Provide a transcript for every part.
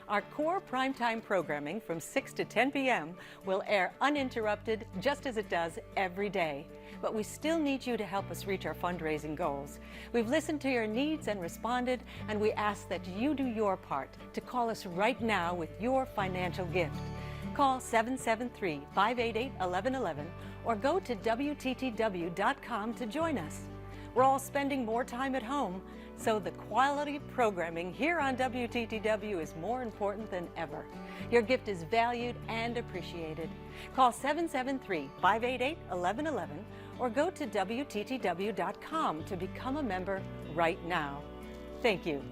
Our core primetime programming from 6 to 10 p.m. will air uninterrupted just as it does every day. But we still need you to help us reach our fundraising goals. We've listened to your needs and responded, and we ask that you do your part to call us right now with your financial gift. Call 773-588-1111 or go to WTTW.com to join us. We're all spending more time at home, so the quality of programming here on WTTW is more important than ever. Your gift is valued and appreciated. Call 773-588-1111 or go to WTTW.com to become a member right now. Thank you.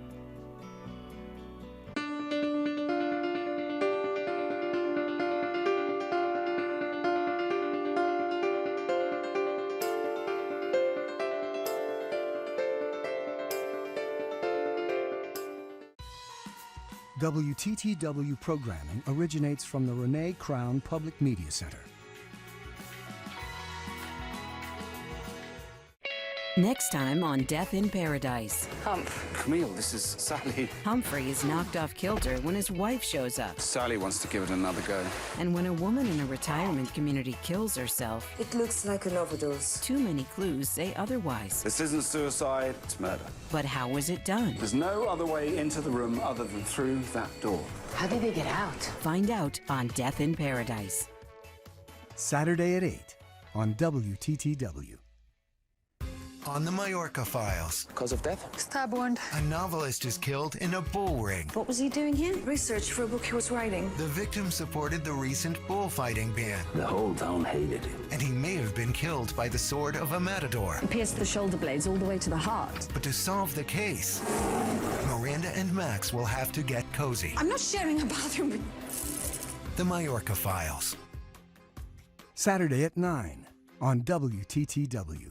WTTW programming originates from the Renee Crown Public Media Center. Next time on Death in Paradise. Camille, this is Sally. Humphrey is knocked off kilter when his wife shows up. Sally wants to give it another go. And when a woman in a retirement community kills herself, it looks like an overdose. Too many clues say otherwise. This isn't suicide, it's murder. But how was it done? There's no other way into the room other than through that door. How did they get out? Find out on Death in Paradise. Saturday at 8 on WTTW. On the Mallorca Files. Cause of death? Stab wound. A novelist is killed in a bull ring. What was he doing here? Research for a book he was writing. The victim supported the recent bullfighting ban. The whole town hated him. And he may have been killed by the sword of a matador. It pierced the shoulder blades all the way to the heart. But to solve the case, Miranda and Max will have to get cozy. I'm not sharing a bathroom with... The Mallorca Files. Saturday at 9 on WTTW.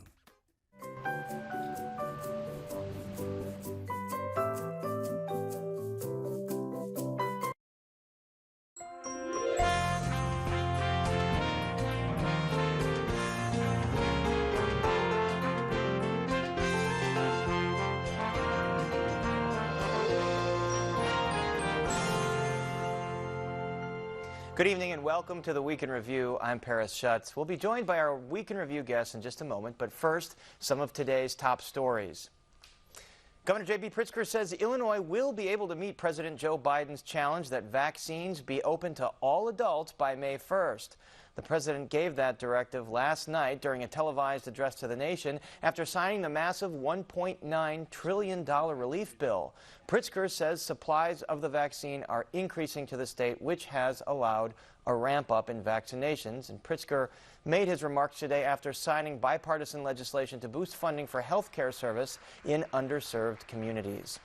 Good evening and welcome to the Week in Review. I'm Paris Schutz. We'll be joined by our Week in Review guests in just a moment, but first, some of today's top stories. Governor J.B. Pritzker says Illinois will be able to meet President Joe Biden's challenge that vaccines be open to all adults by May 1st. The president gave that directive last night during a televised address to the nation after signing the massive $1.9 trillion relief bill. Pritzker says supplies of the vaccine are increasing to the state, which has allowed a ramp up in vaccinations. And Pritzker made his remarks today after signing bipartisan legislation to boost funding for health care service in underserved communities.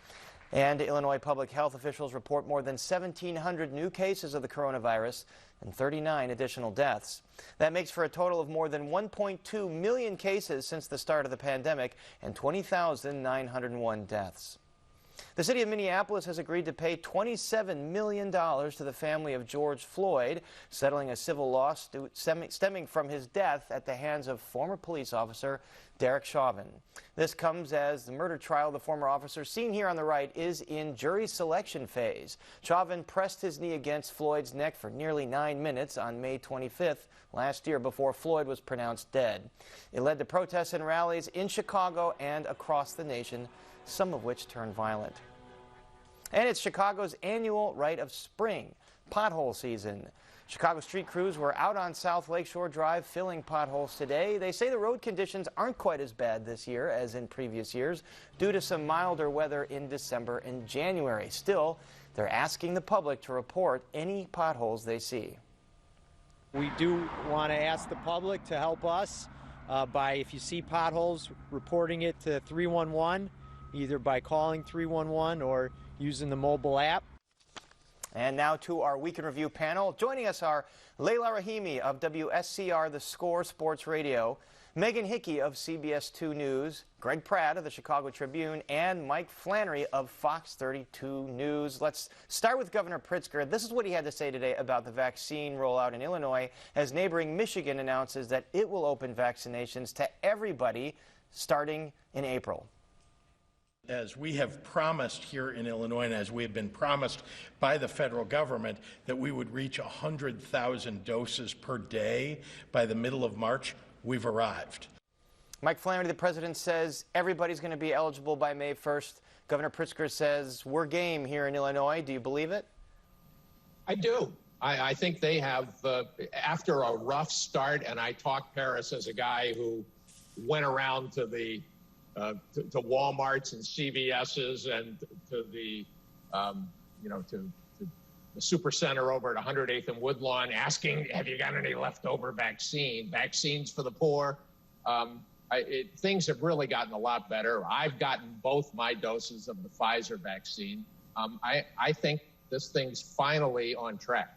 And Illinois public health officials report more than 1,700 new cases of the coronavirus and 39 additional deaths. That makes for a total of more than 1.2 million cases since the start of the pandemic and 20,901 deaths. The city of Minneapolis has agreed to pay $27 million to the family of George Floyd, settling a civil lawsuit stemming from his death at the hands of former police officer Derek Chauvin. This comes as the murder trial of the former officer, seen here on the right, is in jury selection phase. Chauvin pressed his knee against Floyd's neck for nearly 9 minutes on May 25th last year before Floyd was pronounced dead. It led to protests and rallies in Chicago and across the nation, some of which turned violent. And it's Chicago's annual rite of spring, pothole season. Chicago street crews were out on South Lakeshore Drive filling potholes today. They say the road conditions aren't quite as bad this year as in previous years due to some milder weather in December and January. Still, they're asking the public to report any potholes they see. We do want to ask the public to help us by, if you see potholes, reporting it to 311, either by calling 311 or using the mobile app. And now to our Week in Review panel. Joining us are Layla Rahimi of WSCR The Score Sports Radio, Megan Hickey of CBS 2 News, Greg Pratt of the Chicago Tribune, and Mike Flannery of Fox 32 News. Let's start with Governor Pritzker. This is what he had to say today about the vaccine rollout in Illinois as neighboring Michigan announces that it will open vaccinations to everybody starting in April. As we have promised here in Illinois, and as we have been promised by the federal government, that we would reach 100,000 doses per day by the middle of March, we've arrived. Mike Flannery, the president, says everybody's going to be eligible by May 1st. Governor Pritzker says we're game here in Illinois. Do you believe it? I do. I think they have, after a rough start, and I talked Paris as a guy who went around to the to Walmarts and CVS's and to the, to the Supercenter over at 108th and Woodlawn, asking, have you got any leftover vaccines for the poor? Things have really gotten a lot better. I've gotten both my doses of the Pfizer vaccine. I think this thing's finally on track.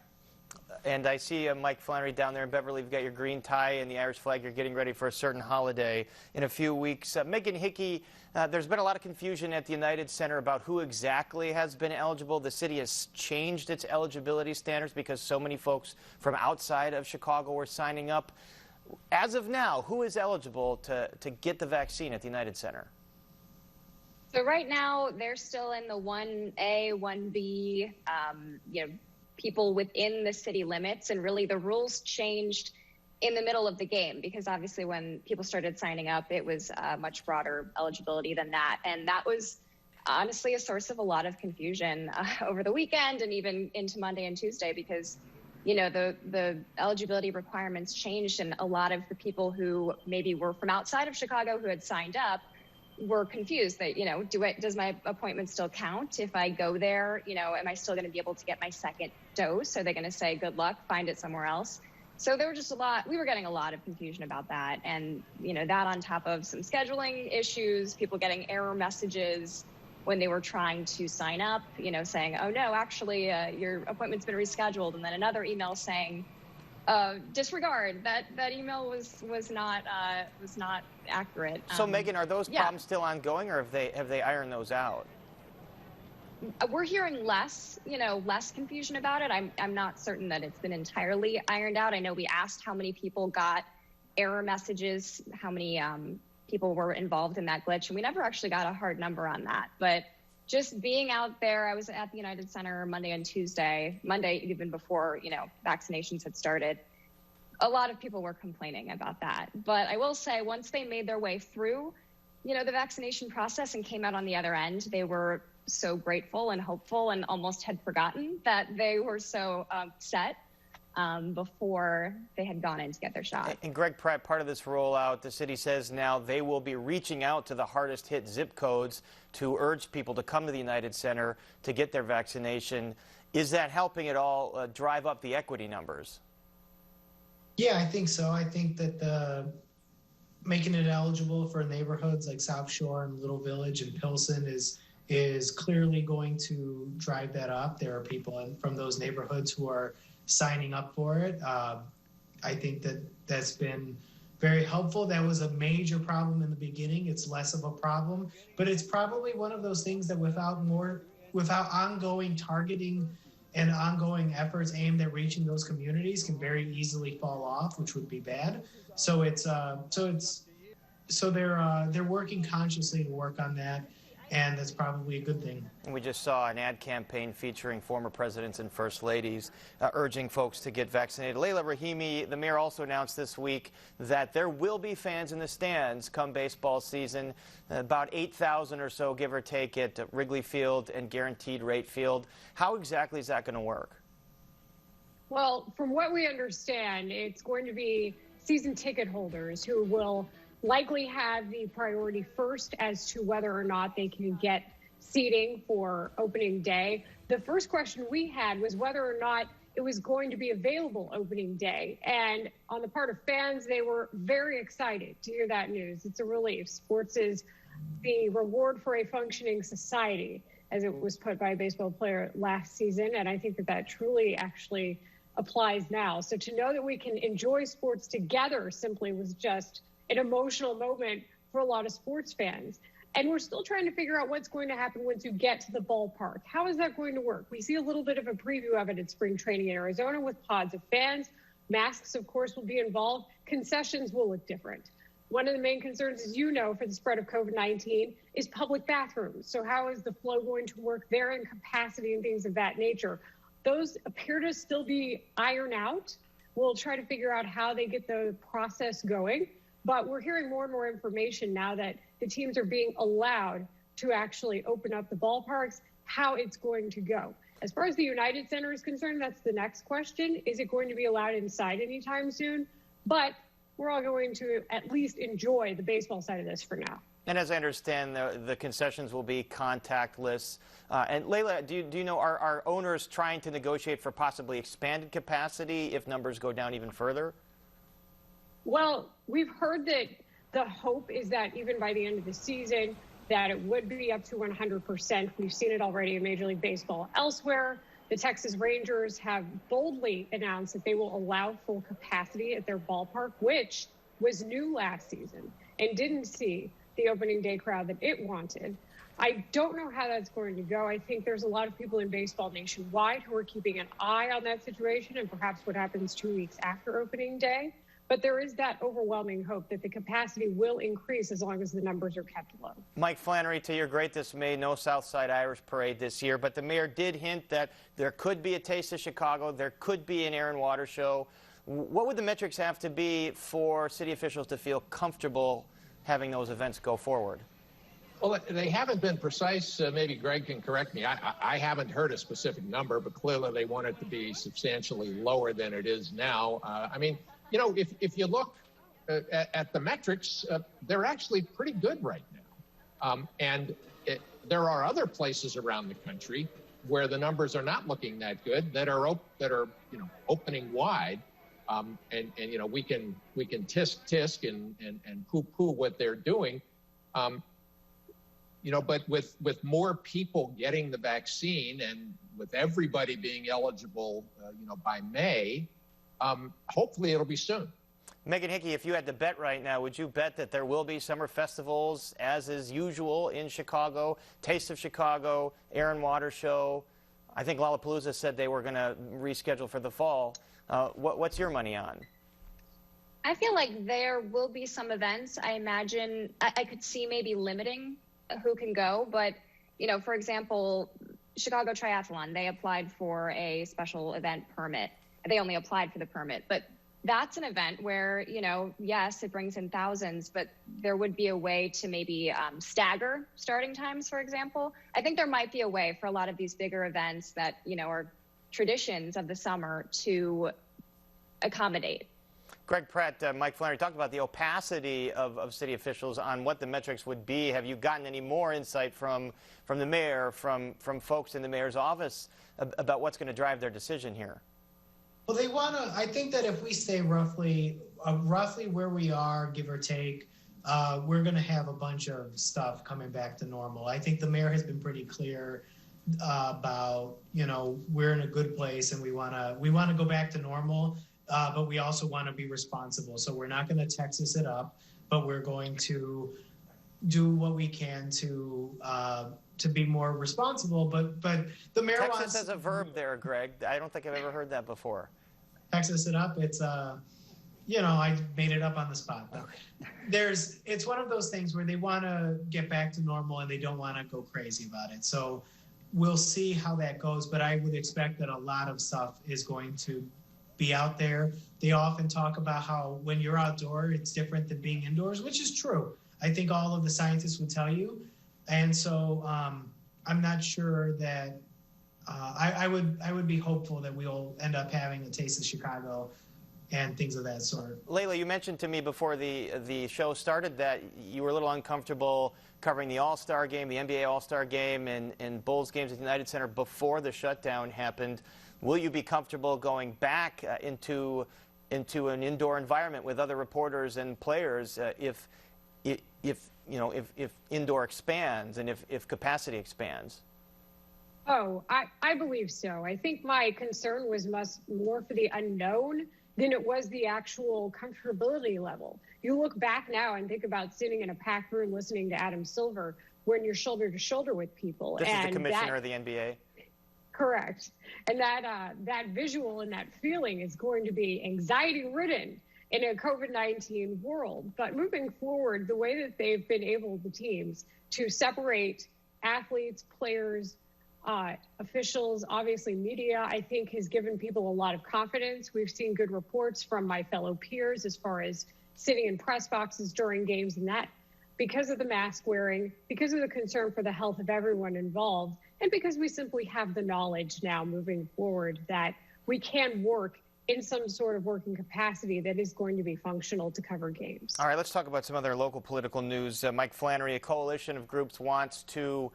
And I see Mike Flannery down there in Beverly. You've got your green tie and the Irish flag. You're getting ready for a certain holiday in a few weeks. Megan Hickey, there's been a lot of confusion at the United Center about who exactly has been eligible. The city has changed its eligibility standards because so many folks from outside of Chicago were signing up. As of now, who is eligible to get the vaccine at the United Center? So right now, they're still in the 1A, 1B, people within the city limits, and really the rules changed in the middle of the game because obviously when people started signing up, it was much broader eligibility than that. And that was honestly a source of a lot of confusion over the weekend and even into Monday and Tuesday because, the eligibility requirements changed and a lot of the people who maybe were from outside of Chicago who had signed up were confused that, does my appointment still count? If I go there, am I still going to be able to get my second dose? Are they going to say, good luck, find it somewhere else? So there were just we were getting a lot of confusion about that. And, that on top of some scheduling issues, people getting error messages when they were trying to sign up, saying, oh no, actually your appointment's been rescheduled. And then another email saying, disregard that email was not accurate. So Megan, are those problems still ongoing, or have they ironed those out? We're hearing less confusion about it. I'm not certain that it's been entirely ironed out. I know we asked how many people got error messages, how many people were involved in that glitch, and we never actually got a hard number on that. But just being out there, I was at the United Center Monday and Tuesday, Monday even before, vaccinations had started. A lot of people were complaining about that. But I will say once they made their way through, the vaccination process and came out on the other end, they were so grateful and hopeful and almost had forgotten that they were so upset before they had gone in to get their shot. And Greg Pratt, part of this rollout, the city says now they will be reaching out to the hardest hit zip codes to urge people to come to the United Center to get their vaccination. Is that helping at all drive up the equity numbers? Yeah, I think so. I think that making it eligible for neighborhoods like South Shore and Little Village and Pilsen is clearly going to drive that up. There are people from those neighborhoods who are signing up for it. I think that's been very helpful. That was a major problem in the beginning. It's less of a problem, but it's probably one of those things that without ongoing targeting and ongoing efforts aimed at reaching those communities can very easily fall off, which would be bad. So they're working consciously to work on that. And that's probably a good thing. And we just saw an ad campaign featuring former presidents and first ladies urging folks to get vaccinated. Layla Rahimi, the mayor, also announced this week that there will be fans in the stands come baseball season, about 8,000 or so, give or take, at Wrigley Field and Guaranteed Rate Field. How exactly is that going to work? Well, from what we understand, it's going to be season ticket holders who will likely have the priority first as to whether or not they can get seating for opening day. The first question we had was whether or not it was going to be available opening day. And on the part of fans, they were very excited to hear that news. It's a relief. Sports is the reward for a functioning society, as it was put by a baseball player last season. And I think that truly actually applies now. So to know that we can enjoy sports together simply was just an emotional moment for a lot of sports fans. And we're still trying to figure out what's going to happen once you get to the ballpark. How is that going to work? We see a little bit of a preview of it at spring training in Arizona with pods of fans. Masks, of course, will be involved. Concessions will look different. one of the main concerns, as you know, for the spread of COVID-19 is public bathrooms. So how is the flow going to work there, and capacity and things of that nature? Those appear to still be ironed out. We'll try to figure out how they get the process going. But we're hearing more and more information now that the teams are being allowed to actually open up the ballparks, how it's going to go. As far as the United Center is concerned, that's the next question. Is it going to be allowed inside anytime soon? But we're all going to at least enjoy the baseball side of this for now. And as I understand, the concessions will be contactless. And Layla, do you know, are owners trying to negotiate for possibly expanded capacity if numbers go down even further? Well, we've heard that the hope is that even by the end of the season, that it would be up to 100%. We've seen it already in Major League Baseball elsewhere. The Texas Rangers have boldly announced that they will allow full capacity at their ballpark, which was new last season and didn't see the opening day crowd that it wanted. I don't know how that's going to go. I think there's a lot of people in baseball nationwide who are keeping an eye on that situation and perhaps what happens 2 weeks after opening day. But there is that overwhelming hope that the capacity will increase as long as the numbers are kept low. Mike Flannery, to your great dismay, no Southside Irish Parade this year, but the mayor did hint that there could be a Taste of Chicago, there could be an air and water show. What would the metrics have to be for city officials to feel comfortable having those events go forward? Well, they haven't been precise. Maybe Greg can correct me. I haven't heard a specific number, but clearly they want it to be substantially lower than it is now. I mean, you know, if you look at the metrics, they're actually pretty good right now. There are other places around the country where the numbers are not looking that good, that are opening wide. And you know, we can tisk and poo-poo what they're doing. You know, but with more people getting the vaccine and with everybody being eligible, you know, by May, hopefully it'll be soon. Megan Hickey, if you had to bet right now, would you bet that there will be summer festivals as is usual in Chicago? Taste of Chicago, Air and Water Show. I think Lollapalooza said they were going to reschedule for the fall. What's your money on? I feel like there will be some events. I imagine I could see maybe limiting who can go. But, you know, for example, Chicago Triathlon, they applied for a special event permit. They only applied for the permit. But that's an event where, you know, yes, it brings in thousands, but there would be a way to maybe stagger starting times, for example. I think there might be a way for a lot of these bigger events that, you know, are traditions of the summer to accommodate. Greg Pratt, Mike Flannery talked about the opacity of city officials on what the metrics would be. Have you gotten any more insight from the mayor, from folks in the mayor's office about what's going to drive their decision here? Well, they want to. I think that if we stay roughly where we are, give or take, we're going to have a bunch of stuff coming back to normal. I think the mayor has been pretty clear about, you know, we're in a good place and we want to go back to normal. But we also want to be responsible. So we're not going to Texas it up, but we're going to do what we can to be more responsible. But the mayor Texas wants... has a verb there, Greg. I don't think I've ever heard that before. Texas it up. It's you know, I made it up on the spot. It's one of those things where they want to get back to normal and they don't want to go crazy about it. So we'll see how that goes. But I would expect that a lot of stuff is going to be out there. They often talk about how when you're outdoor, it's different than being indoors, which is true. I think all of the scientists would tell you. And so I'm not sure that I would be hopeful that we'll end up having a Taste of Chicago and things of that sort. Layla, you mentioned to me before the show started that you were a little uncomfortable covering the All-Star game, the NBA All-Star game, and Bulls games at the United Center before the shutdown happened. Will you be comfortable going back into an indoor environment with other reporters and players if indoor expands and if capacity expands? Oh, I believe so. I think my concern was more for the unknown than it was the actual comfortability level. You look back now and think about sitting in a packed room listening to Adam Silver when you're shoulder to shoulder with people. This is the commissioner of the NBA. Correct. And that visual and that feeling is going to be anxiety-ridden. in a COVID-19 world. But moving forward, the way that they've been able, the teams, to separate athletes, players, officials, obviously media, I think has given people a lot of confidence. We've seen good reports from my fellow peers as far as sitting in press boxes during games, and that because of the mask wearing, because of the concern for the health of everyone involved, and because we simply have the knowledge now moving forward that we can work in some sort of working capacity that is going to be functional to cover games. All right, let's talk about some other local political news. Mike Flannery, a coalition of groups wants to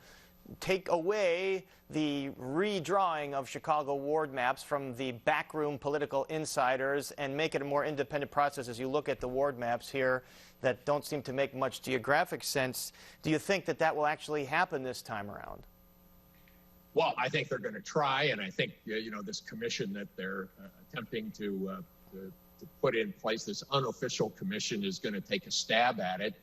take away the redrawing of Chicago ward maps from the backroom political insiders and make it a more independent process as you look at the ward maps here that don't seem to make much geographic sense. Do you think that that will actually happen this time around? Well, I think they're going to try, and I think this commission that they're attempting to put in place, this unofficial commission, is going to take a stab at it.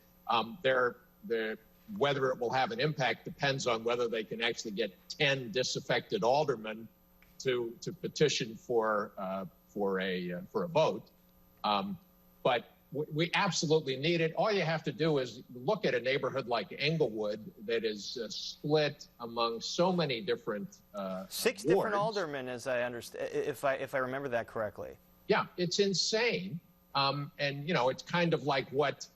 Whether it will have an impact depends on whether they can actually get 10 disaffected aldermen to petition for a vote. But we absolutely need it. All you have to do is look at a neighborhood like Englewood that is split among so many different Six wards. different aldermen, as I understand, if I remember that correctly. Yeah, it's insane. And it's kind of like what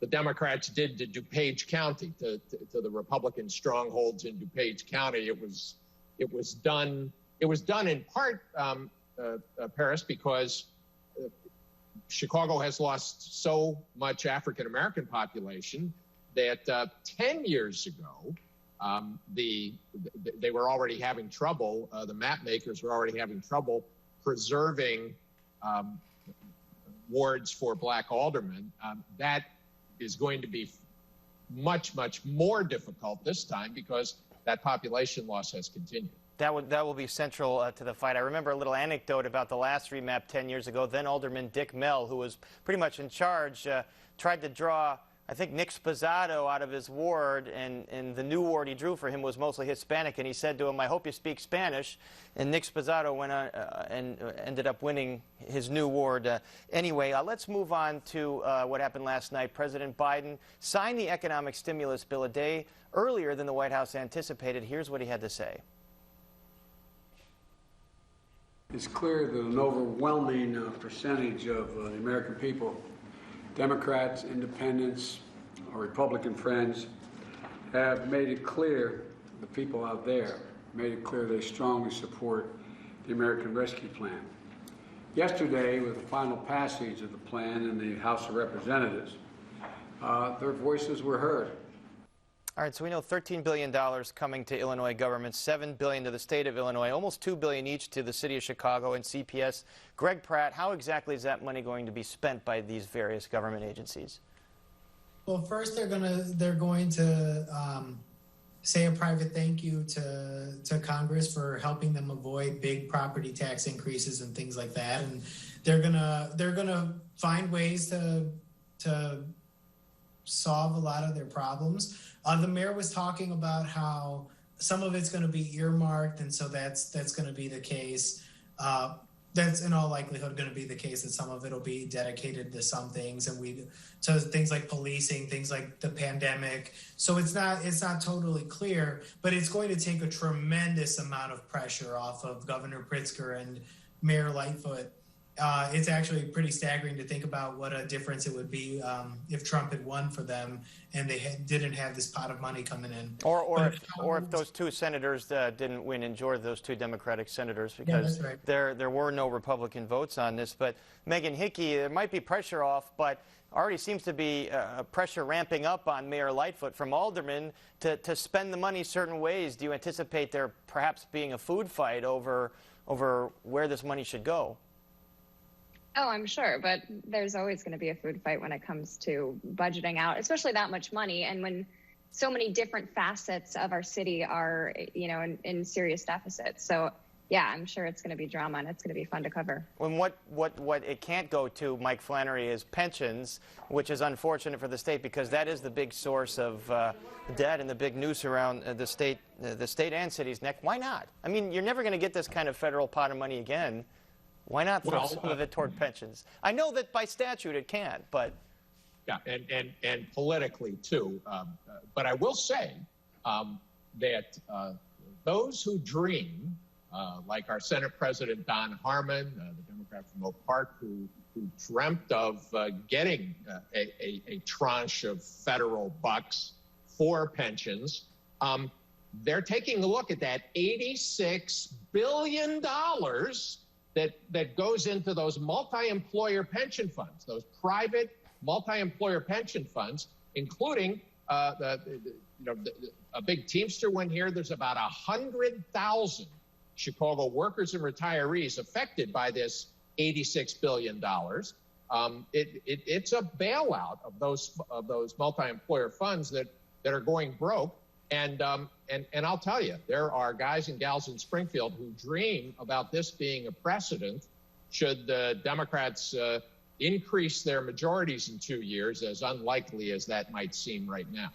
the Democrats did to DuPage County, to the Republican strongholds in DuPage County. It was done in part, Paris, because Chicago has lost so much African American population that 10 years ago, they were already having trouble. The map makers were already having trouble preserving wards for black aldermen. That is going to be much, much more difficult this time because that population loss has continued. That will be central to the fight. I remember a little anecdote about the last remap 10 years ago. Then Alderman Dick Mell, who was pretty much in charge, tried to draw, I think, Nick Sposato out of his ward, and the new ward he drew for him was mostly Hispanic, and he said to him, "I hope you speak Spanish," and Nick Sposato went on and ended up winning his new ward. Anyway, let's move on to what happened last night. President Biden signed the economic stimulus bill a day earlier than the White House anticipated. Here's what he had to say. It's clear that an overwhelming percentage of the American people, Democrats, independents, our Republican friends, have made it clear, the people out there, made it clear they strongly support the American Rescue Plan. Yesterday, with the final passage of the plan in the House of Representatives, their voices were heard. All right, so we know $13 billion coming to Illinois government, $7 billion to the state of Illinois, almost $2 billion each to the city of Chicago and CPS. Greg Pratt, how exactly is that money going to be spent by these various government agencies? Well, first they're going to say a private thank you to Congress for helping them avoid big property tax increases and things like that, and they're gonna find ways to solve a lot of their problems. The mayor was talking about how some of it's going to be earmarked, and so that's going to be the case. That's in all likelihood going to be the case, that some of it will be dedicated to some things, and so things like policing, things like the pandemic. So it's not totally clear, but it's going to take a tremendous amount of pressure off of Governor Pritzker and Mayor Lightfoot. It's actually pretty staggering to think about what a difference it would be if Trump had won for them and they didn't have this pot of money coming in. Or if those two senators didn't win in Georgia, those two Democratic senators, because that's right. there were no Republican votes on this. But Megan Hickey, there might be pressure off, but already seems to be pressure ramping up on Mayor Lightfoot from aldermen to spend the money certain ways. Do you anticipate there perhaps being a food fight over where this money should go? Oh, I'm sure, but there's always going to be a food fight when it comes to budgeting out, especially that much money, and when so many different facets of our city are, in serious deficits. So, yeah, I'm sure it's going to be drama, and it's going to be fun to cover. When what it can't go to, Mike Flannery, is pensions, which is unfortunate for the state because that is the big source of debt and the big noose around the state and city's neck. Why not? I mean, you're never going to get this kind of federal pot of money again. Why not throw some of it toward pensions? I know that by statute it can, but... Yeah, and politically, too. But I will say that those who dream, like our Senate President Don Harmon, the Democrat from Oak Park, who dreamt of getting a tranche of federal bucks for pensions, they're taking a look at that $86 billion that goes into those multi-employer pension funds, those private multi-employer pension funds, including a big Teamster one here. There's about 100,000 Chicago workers and retirees affected by this $86 billion. It's a bailout of those multi-employer funds that are going broke. And I'll tell you, there are guys and gals in Springfield who dream about this being a precedent should the Democrats increase their majorities in 2 years, as unlikely as that might seem right now.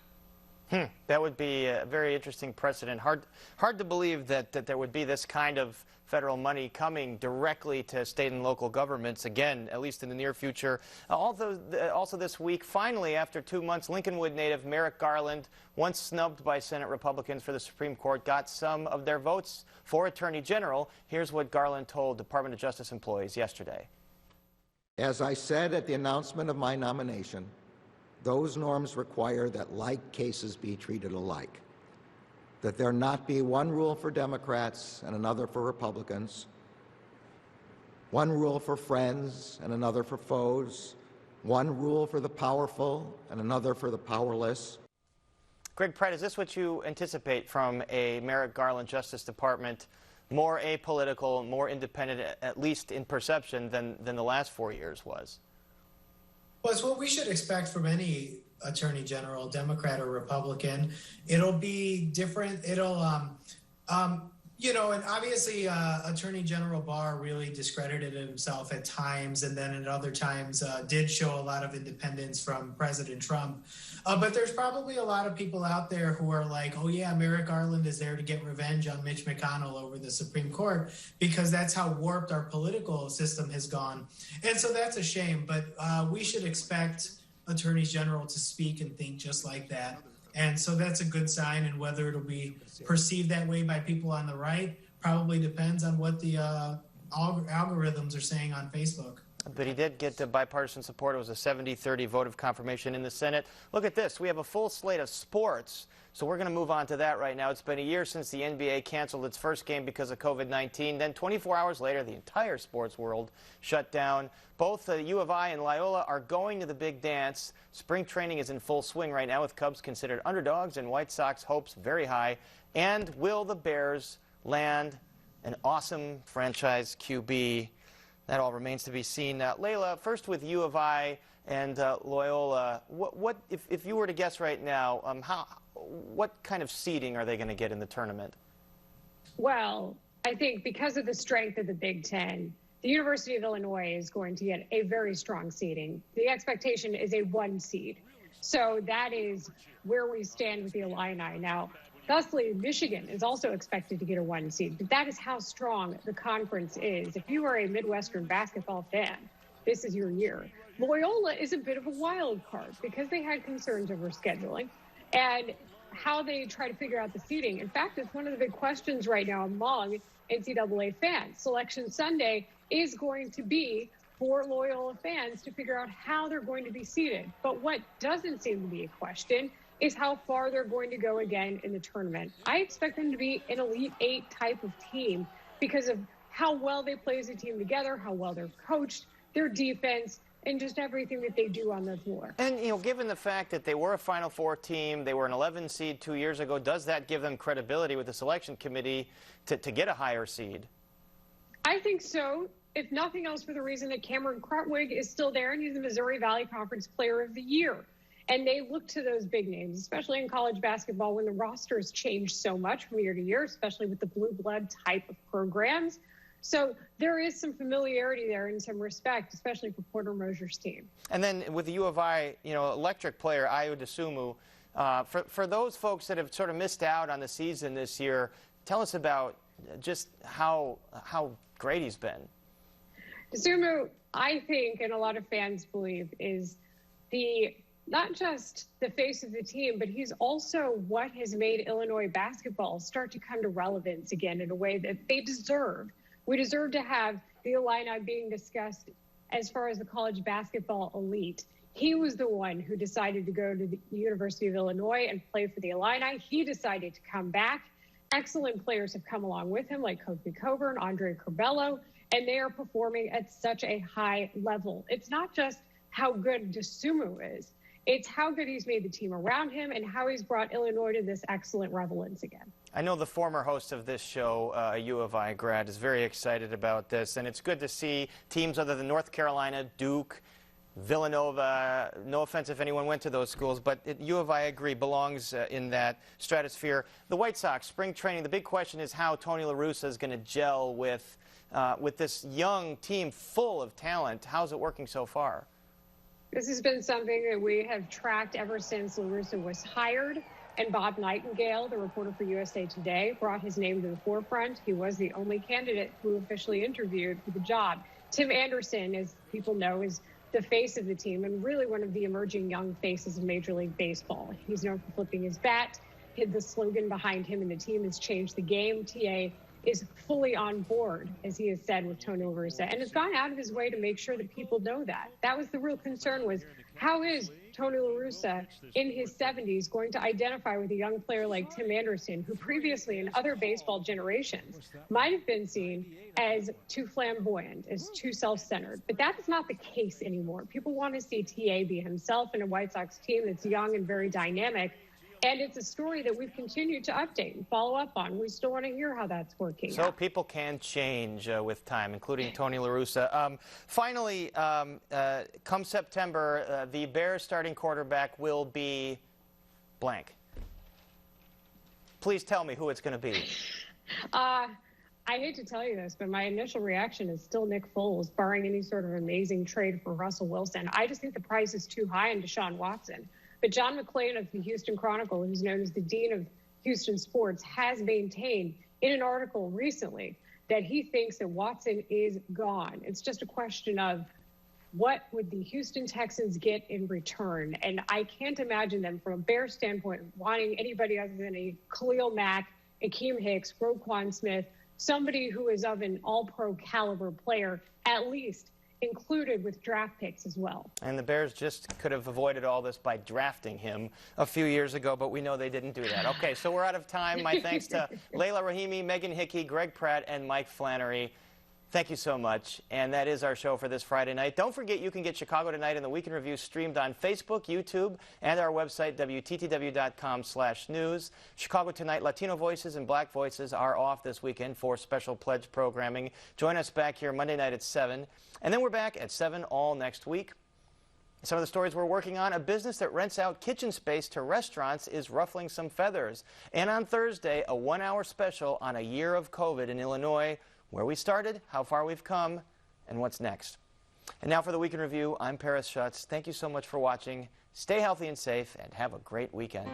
That would be a very interesting precedent. Hard to believe that there would be this kind of federal money coming directly to state and local governments again, at least in the near future. Also this week, finally, after 2 months, Lincolnwood native Merrick Garland, once snubbed by Senate Republicans for the Supreme Court, got some of their votes for Attorney General. Here's what Garland told Department of Justice employees yesterday. As I said at the announcement of my nomination, those norms require that like cases be treated alike, that there not be one rule for Democrats and another for Republicans, one rule for friends and another for foes, one rule for the powerful and another for the powerless. Greg Pratt, is this what you anticipate from a Merrick Garland Justice Department, more apolitical, more independent, at least in perception, than the last 4 years was? Well, it's what we should expect from any attorney general, Democrat or Republican. It'll be different. It'll, and obviously Attorney General Barr really discredited himself at times, and then at other times did show a lot of independence from President Trump. But there's probably a lot of people out there who are like, oh yeah, Merrick Garland is there to get revenge on Mitch McConnell over the Supreme Court, because that's how warped our political system has gone. And so that's a shame, but we should expect attorneys general to speak and think just like that. And so that's a good sign, and whether it'll be perceived that way by people on the right probably depends on what the algorithms are saying on Facebook. But he did get the bipartisan support. It was a 70-30 vote of confirmation in the Senate. Look at this. We have a full slate of sports, so we're going to move on to that right now. It's been a year since the NBA canceled its first game because of COVID-19. Then 24 hours later, the entire sports world shut down. Both U of I and Loyola are going to the big dance. Spring training is in full swing right now, with Cubs considered underdogs and White Sox hopes very high. And will the Bears land an awesome franchise QB? That all remains to be seen. Layla, first with U of I and Loyola, what if you were to guess right now, what kind of seeding are they going to get in the tournament? Well, I think because of the strength of the Big Ten, the University of Illinois is going to get a very strong seeding. The expectation is a 1 seed. So that is where we stand with the Illini. Now, thusly, Michigan is also expected to get a 1 seed, but that is how strong the conference is. If you are a Midwestern basketball fan, this is your year. Loyola is a bit of a wild card because they had concerns over scheduling and how they try to figure out the seeding. In fact, it's one of the big questions right now among NCAA fans. Selection Sunday is going to be for Loyola fans to figure out how they're going to be seeded. But what doesn't seem to be a question is how far they're going to go again in the tournament. I expect them to be an Elite Eight type of team because of how well they play as a team together, how well they're coached, their defense, and just everything that they do on the floor. And, given the fact that they were a Final Four team, they were an 11 seed 2 years ago, does that give them credibility with the selection committee to get a higher seed? I think so, if nothing else for the reason that Cameron Krutwig is still there, and he's the Missouri Valley Conference Player of the Year. And they look to those big names, especially in college basketball when the rosters change so much from year to year, especially with the blue blood type of programs. So there is some familiarity there in some respect, especially for Porter Mosier's team. And then with the U of I, electric player, Ayo Dosunmu, for those folks that have sort of missed out on the season this year, tell us about just how great he's been. DeSumo, I think, and a lot of fans believe, is not just the face of the team, but he's also what has made Illinois basketball start to come to relevance again in a way that they deserve. We deserve to have the Illini being discussed as far as the college basketball elite. He was the one who decided to go to the University of Illinois and play for the Illini. He decided to come back. Excellent players have come along with him, like Kofi Coburn, Andre Curbelo, and they are performing at such a high level. It's not just how good DeSumo is. It's how good he's made the team around him and how he's brought Illinois to this excellent relevance again. I know the former host of this show, a U of I grad, is very excited about this, and it's good to see teams other than North Carolina, Duke, Villanova, no offense if anyone went to those schools, but U of I, agree, belongs in that stratosphere. The White Sox, spring training, the big question is how Tony La Russa is going to gel with this young team full of talent. How's it working so far? This has been something that we have tracked ever since La Russa was hired, and Bob Nightingale, the reporter for USA Today, brought his name to the forefront. He was the only candidate who officially interviewed for the job. Tim Anderson, as people know, is the face of the team and really one of the emerging young faces of Major League Baseball. He's known for flipping his bat. The slogan behind him and the team has changed the game. TA is fully on board, as he has said, with Tony La Russa, and has gone out of his way to make sure that people know that. That was the real concern, was how is Tony La Russa in his 70s going to identify with a young player like Tim Anderson, who previously in other baseball generations might have been seen as too flamboyant, as too self-centered. But that is not the case anymore. People want to see TA be himself in a White Sox team that's young and very dynamic. And it's a story that we've continued to update and follow up on. We still want to hear how that's working. So people can change with time, including Tony La Russa. Finally, come September, the Bears starting quarterback will be blank. Please tell me who it's going to be. I hate to tell you this, but my initial reaction is still Nick Foles, barring any sort of amazing trade for Russell Wilson. I just think the price is too high on Deshaun Watson. But John McClain of the Houston Chronicle, who's known as the dean of Houston sports, has maintained in an article recently that he thinks that Watson is gone. It's just a question of what would the Houston Texans get in return? And I can't imagine them, from a Bears standpoint, wanting anybody other than a Khalil Mack, Akeem Hicks, Roquan Smith, somebody who is of an all-pro caliber player, at least included with draft picks as well. And the Bears just could have avoided all this by drafting him a few years ago, but we know they didn't do that. Okay, so we're out of time. My thanks to Layla Rahimi, Megan Hickey, Greg Pratt, and Mike Flannery. Thank you so much. And that is our show for this Friday night. Don't forget, you can get Chicago Tonight and the Week in Review streamed on Facebook, YouTube, and our website, WTTW.com/news. Chicago Tonight Latino Voices and Black Voices are off this weekend for special pledge programming. Join us back here Monday night at 7. And then we're back at 7 all next week. Some of the stories we're working on: a business that rents out kitchen space to restaurants is ruffling some feathers. And on Thursday, a 1-hour special on a year of COVID in Illinois, where we started, how far we've come, and what's next. And now for the Week in Review, I'm Paris Schutz. Thank you so much for watching. Stay healthy and safe, and have a great weekend.